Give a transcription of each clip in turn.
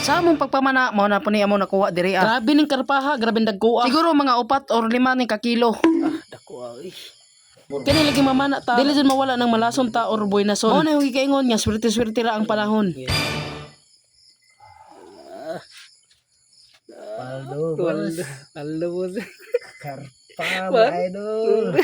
Sa among pagpamana mao na po ni amo nakuha diri. Grabe ning karpaha, grabe dagkuha. Siguro mga 4 or 5 ning kakilo. Dako ay. Kani lagi mamana ta. Dili jud mawala ng malason ta or buwinason. Mao na yung gikaingon nga swerte-swerte ra ang panahon. Paldo mo. Karpa ba idol?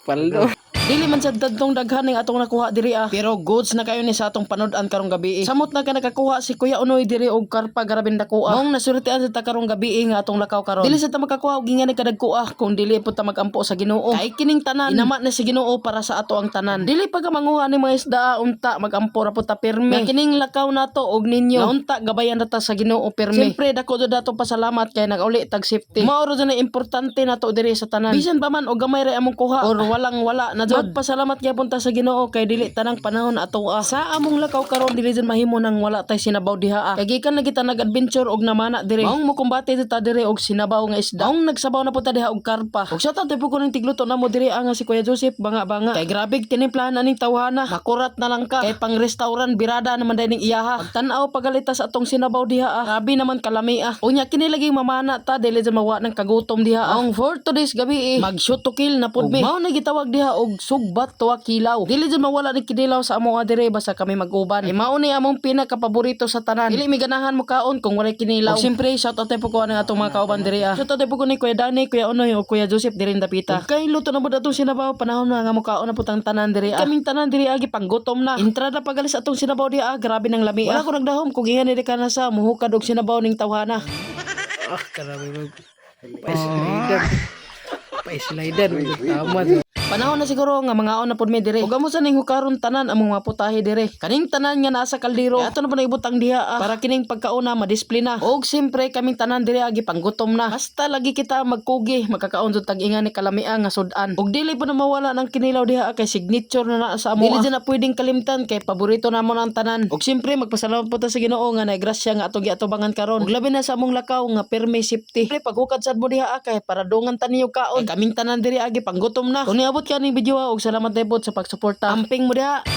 Paldo. Dili man sa dadtong daghan ning atong nakuha diri pero goods na kayo ni sa atong panud-an karong gabi. Samot na ka nakakuha si Kuya Unoy diri og karpa garabing dakuha. Mong nasurtian sa ta karong gabi nga atong lakaw karon. Dili sa ta makakuha og ingani kadagkuha kung dili pud ta magampo sa Ginoo. Kay kining tanan inama na si Ginoo para sa ato ang tanan. Dili pa ka manguha ni mga isda unta magampo ra pud ta pirmi. Nga kining lakaw nato og ninyo. Nga unta gabayan ra ta sa Ginoo pirmi. Siyempre dako jud dato pasalamat kay nagauli tag safety. Mao ra na importante nato diri sa tanan. Bisan pa man og gamay ra among kuha or walang wala na jud. Pasalamat gyapon ta sa Ginoo kay dili tanang panahon ato sa among lakaw karon dili jud mahimo nang wala tay sinabaw diha. Kay gikan na kita nag-adventure og namana diri. Maong mokumbate ta diri og sinabaw nga isda. Maong nagsabaw na punta diha og karpa. Og sa tatay po ko ning tigluto na mo diri nga si Kuya Joseph banga-banga. Kay grabe tinimplahan aning tawhana. Makurat na lang ka. Kay pang restaurant birada naman dai ning iyaha. Pagtan-aw pagalita sa atong sinabaw diha. Grabe naman kalami Unya kini lagi mamana ta dili jud mawa ng kagutom diha. Ang for today's gabi mag-shoot to kill na pud mi. Mao na gitawag diha og sugbat tuwa kilaw. Dili jud mawala ni kinilaw sa among adire basta kami mag-uban. Mao ni among pinaka-paborito sa tanan. Dili mi ganahan mo kaon kung walay kinilaw. Og siyempre shout out po ko ang atong mga kauban diri. Shout out po ko ni Kuya Danny, Kuya Unoy o Kuya Joseph diri dapita. Kay luto na pud atong sinabaw panahon na nga mo kaon na putang tanan diri. Kaming tanan diri agi panggutom na. Entrada pagalis atong sinabaw di grabe nang lami. Wala ko nagdahom kung gihan diri kana sa muhukad og sinabaw ning tawhana. Karami mag. Pa-slider. Tama. Panahon na siguro nga mga on na pud mi dire. Ug amo sa ning hukaron tanan among mga putahe dire. Kaning tanan nga nasa kaldero. Ato na pa naibutang diha para kining pagkauna ma-display na. Ug siyempre kaming tanan dire agi panggutom na. Basta lagi kita magkugi, makakaon jud tag-ingan ni kalamia nga sudan. Ug dili pa na mawala ng kinilaw diha kay signature na sa amo. Dili na pwedeng kalimtan kay paborito namon ang tanan. Ug siyempre magpasalamat po ta sa Ginoo nga nagrasya nga atong giatubangan karon. Ug labi na sa among lakaw nga permi safety. Siyempre paghukad sad mo diha kay para dongan taniyo kaon. Kaming tanan dire agi panggutom na. Kung niabot ka ning video og salamat debot sa pagsuporta. Amping mo diha.